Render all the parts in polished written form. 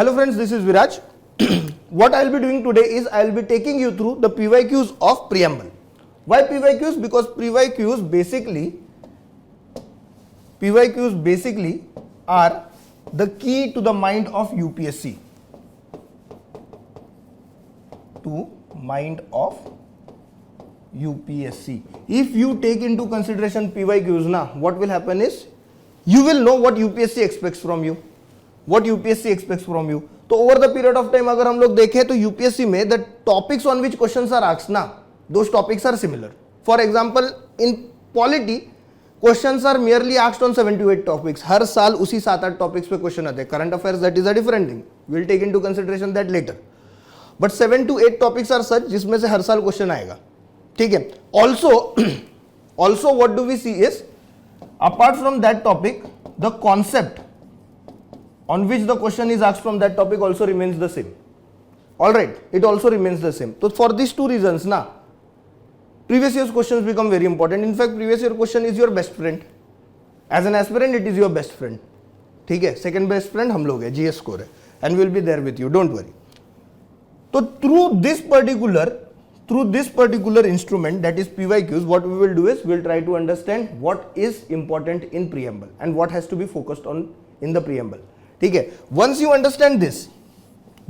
Hello friends, this is Viraj. What I'll be doing today is I'll be taking you through the PYQs of preamble. Why PYQs? Because PYQs basically are the key to the mind of UPSC. If you take into consideration PYQs now, what will happen is you will know what UPSC expects from you. तो over the period of time अगर हम लोग देखें तो UPSC में the topics on which questions are asked ना, those topics are similar. For example, in polity questions are merely asked on 7 to 8 topics. हर साल उसी 7-8 topics पे question आते हैं. Current affairs, that is a different thing. We'll take into consideration that later. But 7 to 8 topics are such जिसमें से हर साल question आएगा. ठीक है. Also what do we see is apart from that topic, the concept on which the question is asked from that topic also remains the same. Alright, it also remains the same. So for these two reasons na, previous year's questions become very important. In fact, previous year question is your best friend. As an aspirant, it is your best friend. ठीक है, second best friend हम लोग है, GS score है, and we'll be there with you, don't worry. So through this particular instrument, that is PYQs, what we will do is we'll try to understand what is important in preamble and what has to be focused on in the preamble. ठीक है, once you understand this,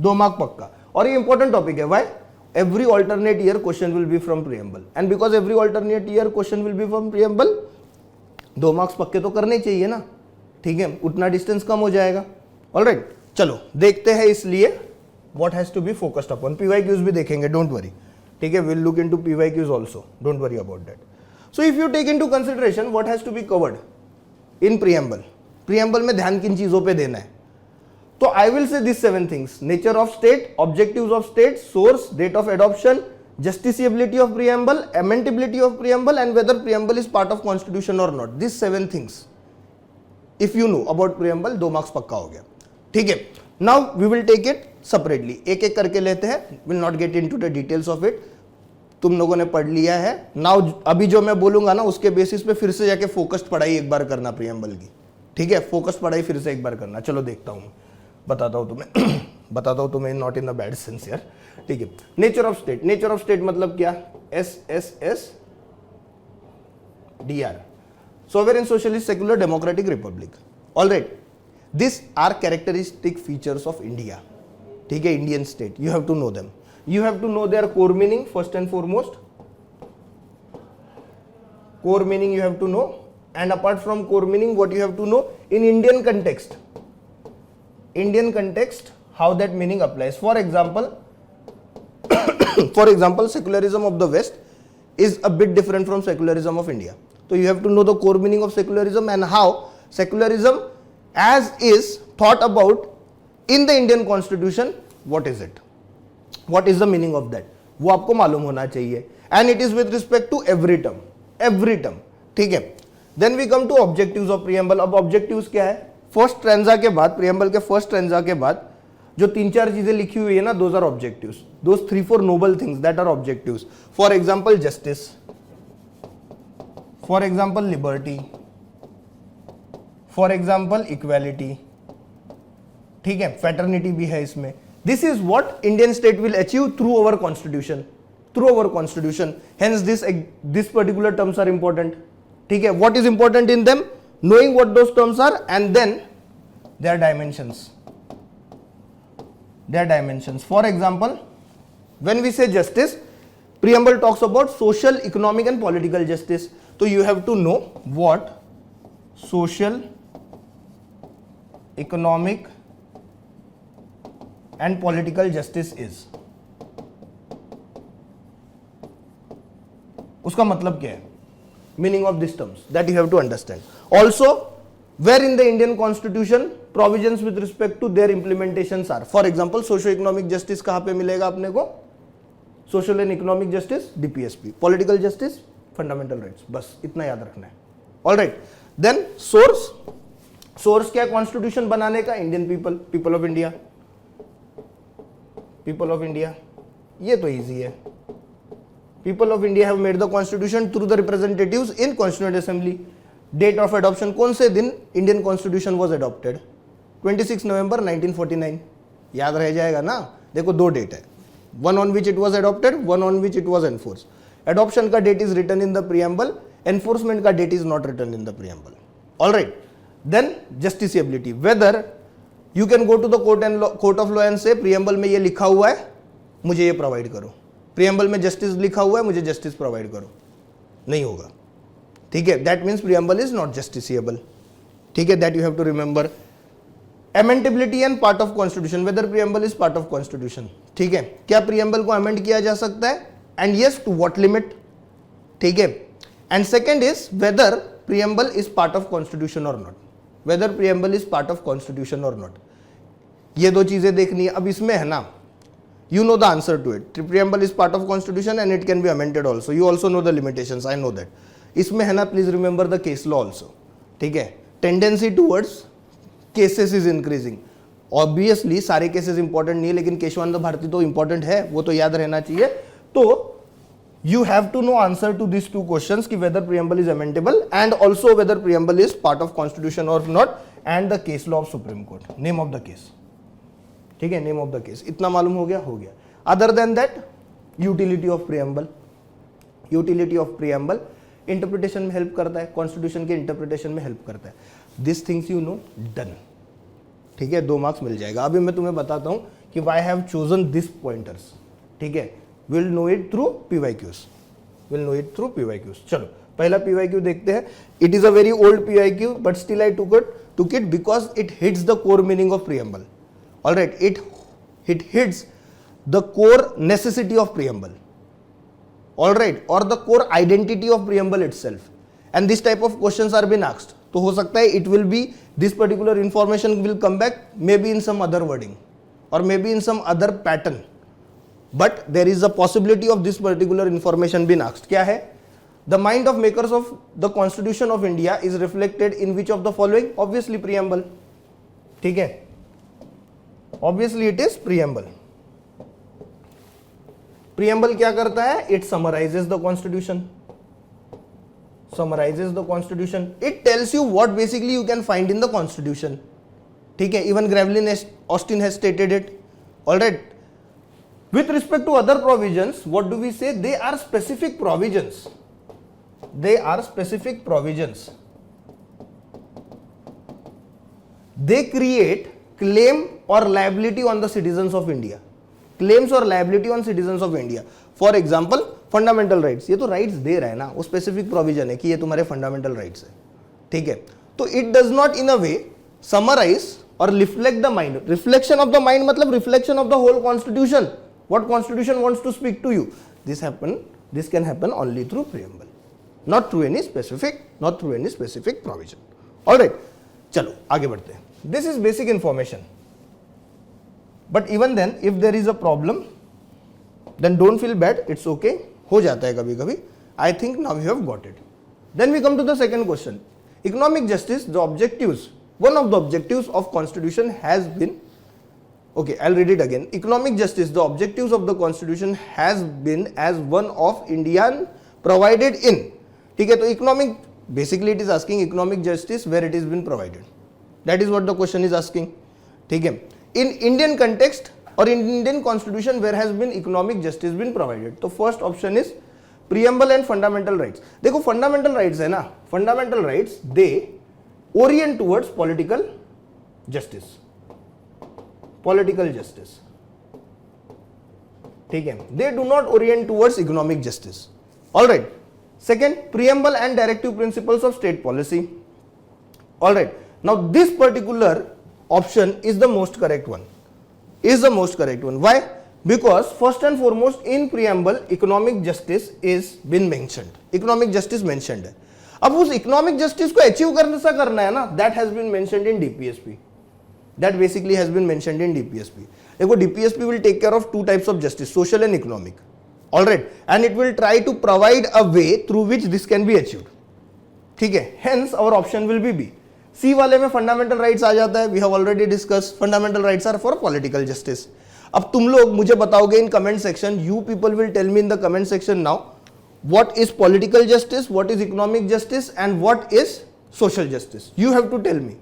2 mark पक्का. और ये important topic है. Why? Every alternate year question will be from preamble, and because every alternate year question will be from preamble, 2 marks पक्के तो करने चाहिए ना. ठीक है, उतना distance कम हो जाएगा. Alright, चलो देखते हैं इसलिए what has to be focused upon. PYQs भी देखेंगे, don't worry. ठीक है, we'll look into PYQs also, don't worry about that. So if you take into consideration what has to be covered in preamble में ध्यान किन चीजों पे देना है, तो I will say these 7 things: nature of state, objectives of state, source, date of adoption, justiciability of preamble, amendability of preamble, and whether preamble is part of constitution or not. These 7 things, if you know about preamble, 2 marks पक्का हो गया. ठीक है, now we will take it separately. एक एक करके लेते हैं. Will not get into the details of it. तुम लोगों ने पढ़ लिया है. Now अभी जो मैं बोलूंगा ना, उसके बेसिस पे फिर से जाके फोकस्ड पढ़ाई एक बार करना preamble की. ठीक है, फोकस्ड पढ़ाई फिर से एक बार करना. चलो देखता हूँ, बताता हूँ तुम्हें not in the bad sense यार. ठीक है, नेचर ऑफ स्टेट मतलब क्या? SSSDR, sovereign socialist secular democratic republic. Alright, this are characteristic features of India. ठीक है, Indian state. You have to know them. You have to know their core meaning first and foremost. Core meaning you have to know, and apart from core meaning, what you have to know in Indian context, how that meaning applies. For example, secularism of the West is a bit different from secularism of India. So you have to know the core meaning of secularism and how secularism as is thought about in the Indian constitution, what is it? What is the meaning of that? वो आपको मालूम होना चाहिए. And it is with respect to every term. ठीक है. Then we come to objectives of preamble. अब objectives क्या है? फर्स्ट स्ट्रैंजा के बाद, preamble के फर्स्ट स्ट्रैंजा के बाद जो 3-4 चीजें लिखी हुई है ना, those are objectives. Those 3-4 noble things that are objectives. For example, justice. For example, liberty. For example, equality. ठीक है, fraternity भी है इसमें. This is what Indian state will achieve through our constitution. Hence this particular terms are important. ठीक है, what is important in them? Knowing what those terms are and then their dimensions. For example, when we say justice, preamble talks about social, economic and political justice. So you have to know what social, economic and political justice is. उसका मतलब क्या है? Meaning of these terms that you have to understand. Also, where in the Indian constitution provisions with respect to their implementations are. For example, socio-economic justice कहाँ पे मिलेगा अपने को? Social and economic justice, DPSP. Political justice, fundamental rights. बस इतना याद रखना है. All right. Then source क्या constitution बनाने का? Indian people of India. ये तो easy है. People of India have made the constitution through the representatives in Constituent Assembly. Date of adoption, कौन से दिन Indian Constitution was adopted? 26 November 1949. याद रह जाएगा ना। देखो दो डेट है, one on which it was adopted, one on which it was enforce. Adoption का date is written in the preamble, enforcement का date is not written in the preamble. Alright, then justiciability, whether you can go to the court of law and say preamble में ये लिखा हुआ है, मुझे ये provide करो। प्रियम्बल में जस्टिस लिखा हुआ है, मुझे जस्टिस प्रोवाइड करो, नहीं होगा। ठीक है, that means preamble is not justiciable. ठीक है, that you have to remember. Amendability and part of constitution, whether preamble is part of constitution. ठीक है, क्या प्रियम्बल को अमेंड किया जा सकता है, and yes to what limit. ठीक है, and second is whether preamble is part of constitution or not, whether preamble is part of constitution or not. ये दो चीजें देखनी है। अब इसमें है ना, you know the answer to it, preamble is part of constitution and it can be amended also, you also know the limitations, I know that. इसमें है ना, please remember the case law also. ठीक है, tendency towards cases is increasing. Obviously सारे cases important नहीं है, लेकिन केशवानंद भारती तो important है, वो तो याद रहना चाहिए। तो you have to know answer to these two questions कि whether preamble is amendable and also whether preamble is part of constitution or not, and the case law of Supreme Court, name of the case। ठीक है, name of the case, इतना मालूम हो गया, हो गया। Other than that, utility of preamble, utility of preamble interpretation में help करता है, कॉन्स्टिट्यूशन के इंटरप्रिटेशन में हेल्प करता है। This things you know, done. ठीक है, 2 मार्क्स मिल जाएगा। अभी मैं तुम्हें बताता हूं कि why have chosen this pointers. ठीक है, will know it through PYQs, will know it through PYQs. चलो पहला पीवाईक्यू देखते हैं। It is a very old PYQ but still I took it because it hits the core meaning of preamble. All right, it hits the core necessity of preamble, all right, or the core identity of preamble itself, and this type of questions are been asked. तो हो सकता है it will be this particular information will come back maybe in some other wording or maybe in some other pattern, but there is a possibility of this particular information being asked. क्या है? The mind of makers of the Constitution of India is reflected in which of the following? Obviously preamble. ठीक है, obviously it is preamble. Preamble क्या करता है? It summarizes the constitution, summarizes the constitution. It tells you what basically you can find in the constitution. ठीक है, even Gravelin Austin has stated it. All right, with respect to other provisions, what do we say? They are specific provisions, they are specific provisions. They create claim or liability on the citizens of India, claims or liability on citizens of India. For example, fundamental rights, ये तो rights दे रहा है ना, वो specific provision है कि ये तुम्हारे fundamental rights है। ठीक है, तो it does not in a way summarize or reflect the mind. Reflection of the mind मतलब reflection of the whole constitution, what constitution wants to speak to you. This can happen only through preamble, not through any specific provision. All right, चलो आगे बढ़ते हैं। This is basic information, but even then if there is a problem then don't feel bad, it's okay, हो जाता है कभी कभी। I think now you have got it. Then we come to the second question, economic justice, the objectives, one of the objectives of constitution has been, okay, I'll read it again. Economic justice, the objectives of the constitution has been as one of Indian provided in, ठीक है, तो economic, basically it is asking economic justice where it has been provided. That is what the question is asking. ठीक है, in Indian context or in Indian constitution where has been economic justice been provided. तो first option is preamble and fundamental rights. देखो fundamental rights है ना, fundamental rights they orient towards political justice, political justice. ठीक है, they do not orient towards economic justice. All right. Second, preamble and directive principles of state policy. All right. Now this particular option is the most correct one, Why? Because first and foremost in preamble economic justice is been mentioned, economic justice mentioned है। अब उस economic justice को achieve करना है ना, that has been mentioned in DPSP, that basically has been mentioned in DPSP. देखो DPSP will take care of 2 types of justice, social and economic, all right, and it will try to provide a way through which this can be achieved। ठीक है, hence our option will be B। सी वाले में fundamental rights आ जाता है, we have already discuss, fundamental rights are for political justice. अब तुम लोग मुझे बताओगे in comment section, you people will tell me in the comment section now what is political justice, what is economic justice and what is social justice. You have to tell me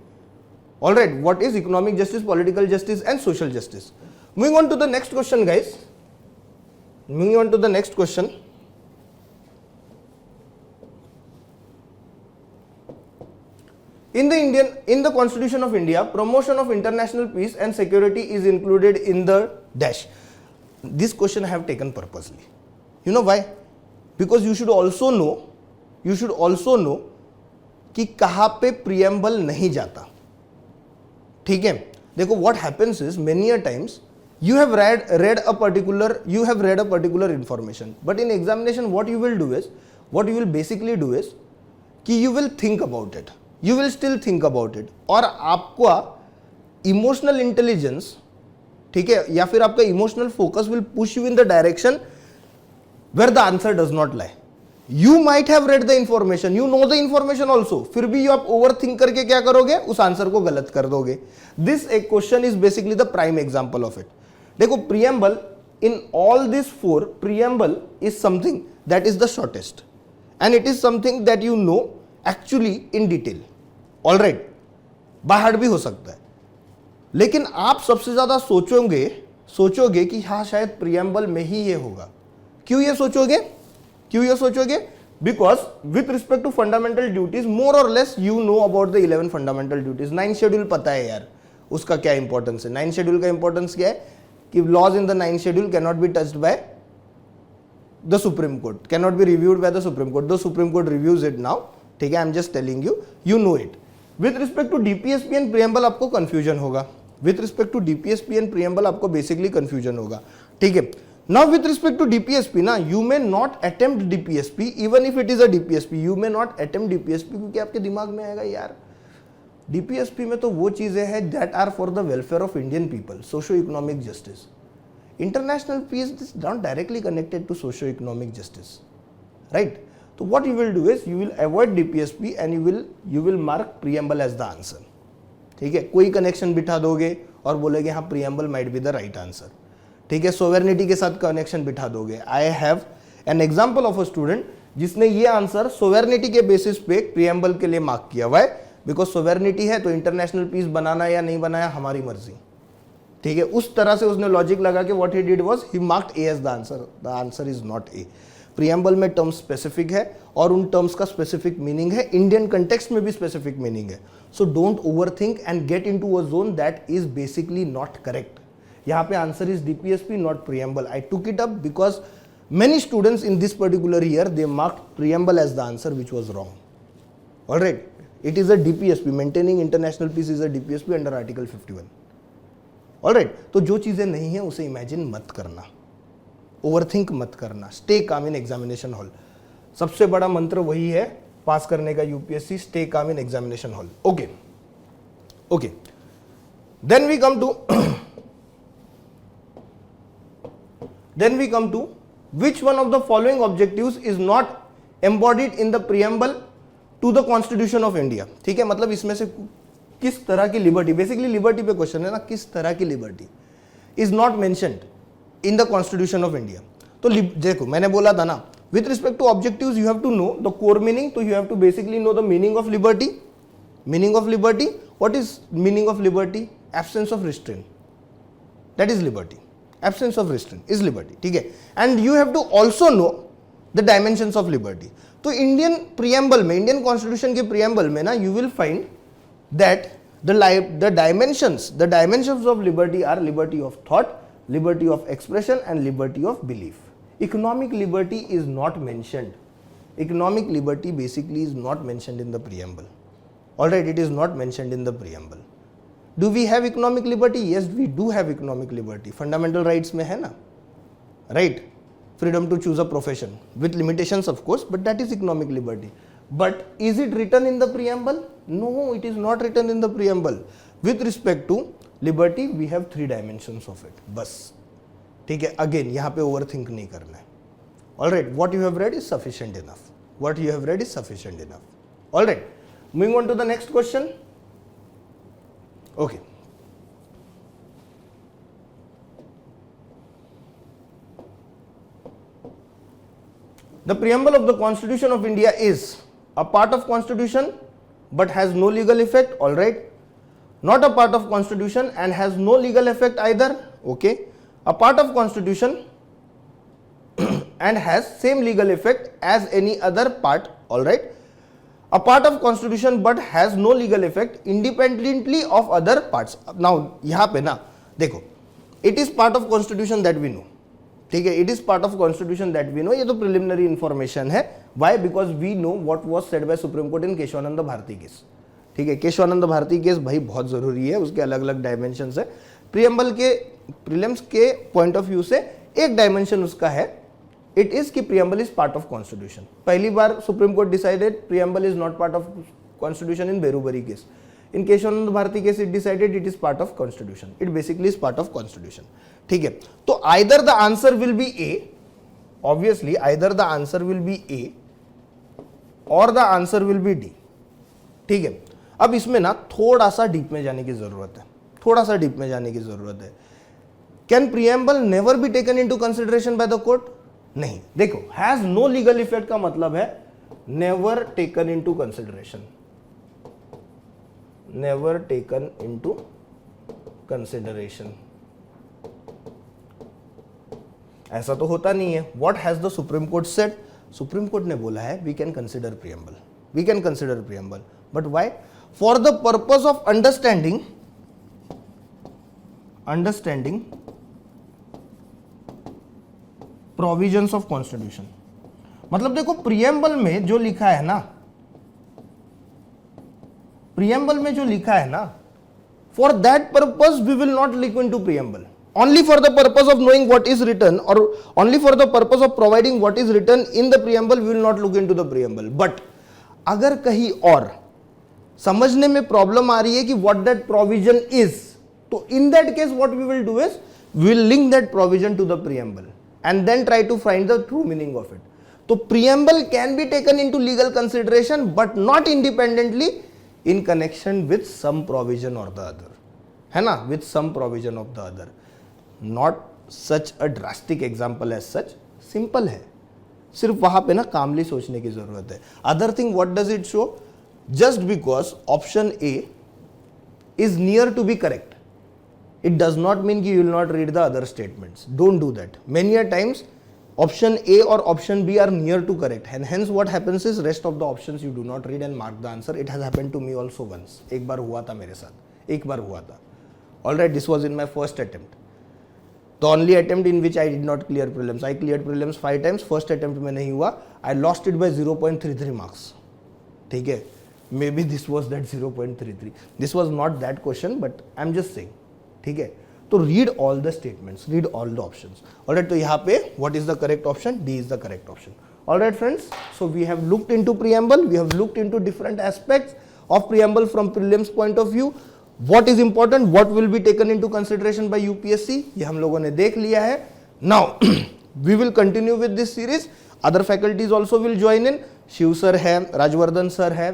All right, what is economic justice, political justice and social justice? Moving on to the next question, guys. Moving on to the next question. In the Constitution of India, promotion of international peace and security is included in the dash. This question I have taken purposely. You know why? Because you should also know कि कहाँ पे preamble नहीं जाता. ठीक है? देखो, what happens is many a times you have read a particular information, but in examination what you will basically do is कि you will think about it. You will still think about it. और आपका emotional intelligence, ठीक है, या फिर आपका emotional focus will push you in the direction where the answer does not lie. You might have read the information, you know the information also, फिर भी आप ओवर थिंक करके क्या करोगे, उस आंसर को गलत कर दोगे. दिस एक question is basically the prime example of it. देखो, preamble in all this four, preamble is something that is the shortest and it is something that you know actually in detail. All right, by heart भी हो सकता है, लेकिन आप सबसे ज्यादा सोचोगे कि हाँ शायद प्रियम्बल में ही ये होगा. क्यों ये सोचोगे? Because with respect to fundamental duties, more or less you know about the 11 fundamental duties. 9 schedule पता है यार उसका क्या इंपॉर्टेंस है. 9 शेड्यूल का इंपॉर्टेंस क्या है कि laws in the 9 schedule can not be touched by the Supreme Court, can not be reviewed by the Supreme Court. The Supreme Court reviews it now. ठीक है, I am just telling you know it. With respect to DPSP and preamble आपको confusion होगा. With respect to DPSP and preamble आपको basically confusion होगा. ठीक है, now with respect to DPSP ना, you may not attempt DPSP even if it is a DPSP. You may not attempt DPSP क्योंकि आपके दिमाग में आएगा यार डीपीएसपी में तो वो चीजें हैं that are for the welfare of Indian people, socio economic justice. International peace is not directly connected to socio economic justice, right? So what you will do is you will avoid DPSP and you will mark preamble as the answer. ठीक है, कोई connection बिठा दोगे और बोलेगे हाँ preamble might be the right answer. ठीक है, sovereignty के साथ कनेक्शन बिठा दोगे. I have an example of a student जिसने ये आंसर sovereignty के बेसिस पे preamble के लिए मार्क किया हुआ है. बिकॉज sovereignty है तो इंटरनेशनल पीस बनाना या नहीं बनाया हमारी मर्जी. ठीक है, उस तरह से उसने लॉजिक लगा के what he did was he marked A as the answer. The answer is not A. Preamble में टर्म्स स्पेसिफिक है और उन टर्म्स का स्पेसिफिक मीनिंग है, इंडियन कंटेक्स्ट में भी स्पेसिफिक मीनिंग है. So don't overthink and get into a zone that is basically not correct. यहाँ पे answer is DPSP not preamble. I took it up because many students in this particular year they marked preamble as the answer which was wrong. Alright, it is a DPSP, maintaining international peace is a DPSP under article 51. Alright, तो जो चीजें नहीं है उसे imagine मत करना, overthink मत करना. Stay calm in examination hall. सबसे बड़ा मंत्र वही है पास करने का UPSC, stay calm in examination hall. Okay, then we come to which one of the following objectives is not embodied in the preamble to the constitution of India. ठीक है, मतलब इसमें से किस तरह की लिबर्टी, बेसिकली लिबर्टी पे question है ना, किस तरह की liberty is not mentioned in the constitution of India. तो देखो मैंने बोला था ना, with respect to objectives you have to know the core meaning. तो you have to basically know the meaning of liberty. What is meaning of liberty? Absence of restraint, that is liberty. Absence of restraint is liberty. ठीक है, and you have to also know the dimensions of liberty. तो Indian preamble में, Indian constitution के preamble में ना, you will find that the dimensions of liberty are liberty of thought, liberty of expression and liberty of belief. Economic liberty is not mentioned. Economic liberty basically is not mentioned in the preamble. Alright, it is not mentioned in the preamble. Do we have economic liberty? Yes, we do have economic liberty. Fundamental rights में है ना, right? Freedom to choose a profession with limitations of course, but that is economic liberty. But is it written in the preamble? No, it is not written in the preamble. With respect to liberty, we have 3 dimensions of it. बस, ठीक है. Again, यहाँ पे overthink नहीं करना है. All right, what you have read is sufficient enough. What you have read is sufficient enough. All right, moving on to the next question. Okay. The preamble of the Constitution of India is a part of Constitution but has no legal effect. All right. not a part of constitution and has no legal effect either. Okay, a part of constitution and has same legal effect as any other part. All right, a part of constitution but has no legal effect independently of other parts. Now यहाँ पे ना देखो, it is part of constitution that we know. ठीक है, it is part of constitution that we know. ये तो preliminary information है. Why? Because we know what was said by Supreme Court in Kesavananda Bharati case. ठीक है, केशवानंद भारती केस भाई बहुत जरूरी है, उसके अलग अलग डायमेंशन है. प्रियम्बल के प्रीलिम्स के पॉइंट ऑफ व्यू से एक डायमेंशन उसका है, इट इज कि preamble is part of constitution. पहली बार supreme court decided preamble is not part of constitution in Berubari case. In Kesavananda Bharati case it decided it is part of constitution. It basically is part of constitution. ठीक है, तो either the answer will be A, obviously either the answer will be A or the answer will be D. ठीक है, अब इसमें ना थोड़ा सा डीप में जाने की जरूरत है, थोड़ा सा डीप में जाने की जरूरत है. Can preamble never be taken into consideration by the court? नहीं. देखो, हैज नो लीगल इफेक्ट का मतलब है never taken into consideration, never taken into consideration. ऐसा तो होता नहीं है. What has the Supreme Court said? Supreme Court ने बोला है we can consider preamble, we can consider preamble, but why? For the purpose of understanding provisions of constitution. मतलब देखो, प्रियम्बल में जो लिखा है ना, प्रियम्बल में जो लिखा है ना, for that purpose we will not look into preamble. Only for the purpose of knowing what is written or only for the purpose of providing what is written in the preamble, we will not look into the preamble. But अगर कहीं और समझने में problem आ रही है कि what that provision is, तो in that case what we will do is we will link that provision to the preamble and then try to find the true meaning of it. तो preamble can be taken into legal consideration but not independently in connection with some provision or the other. है ना, with some provision of the other. Not such a drastic example as such. Simple है, सिर्फ वहां पे ना कामली सोचने की जरूरत है. Other thing, what does it show? Just because option A is near to be correct, it does not mean कि you will not read the other statements. Don't do that. Many a times option A or option B are near to correct and hence what happens is rest of the options you do not read and mark the answer. It has happened to me also once. एक बार हुआ था मेरे साथ, एक बार हुआ था. Alright, this was in my first attempt. The only attempt in which I did not clear prelims. I cleared prelims 5 times. First attempt में नहीं हुआ. I lost it by 0.33 marks. ठीक है, maybe this was that 0.33. This was not that question, but I'm just saying. ठीक है, तो read all the statements, read all the options. Alright, तो यहाँ पे what is the correct option? D is the correct option. Alright friends, so we have looked into preamble. We have looked into different aspects of preamble from prelims point of view. What is important, what will be taken into consideration by UPSC, ये हम लोगों ने देख लिया है. Now we will continue with this series. Other faculties also will join in. Shiv sir है, Rajvardhan sir है,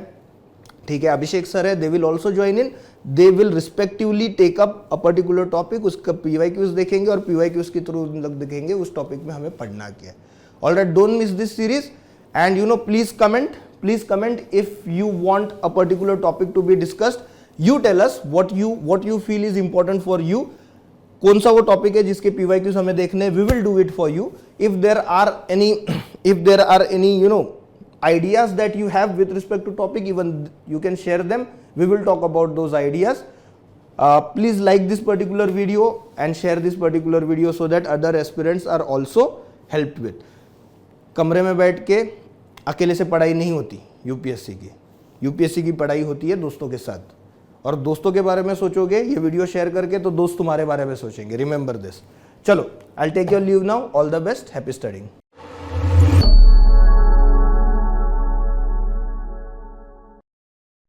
ठीक है, अभिषेक सर है. They will also join in. They will respectively take up a particular topic. उसका PYQs देखेंगे और PYQs के through देखेंगे उस टॉपिक में हमें पढ़ना क्या है. Alright, don't miss this series and you know please comment if you want a particular topic to be discussed. You tell us what you feel is important for you. कौन सा वो टॉपिक है जिसके PYQs हमें देखने. We will do it for you. If there are any you know ideas that you have with respect to topic, even you can share them. We will talk about those ideas. Please like this particular video and share this particular video so that other aspirants are also helped with. कमरे में बैठ के अकेले से पढ़ाई नहीं होती UPSC की पढ़ाई होती है दोस्तों के साथ. और दोस्तों के बारे में सोचोगे ये वीडियो शेयर करके तो दोस्त तुम्हारे बारे में सोचेंगे. Remember this. चलो, I will take your leave now. All the best. Happy studying.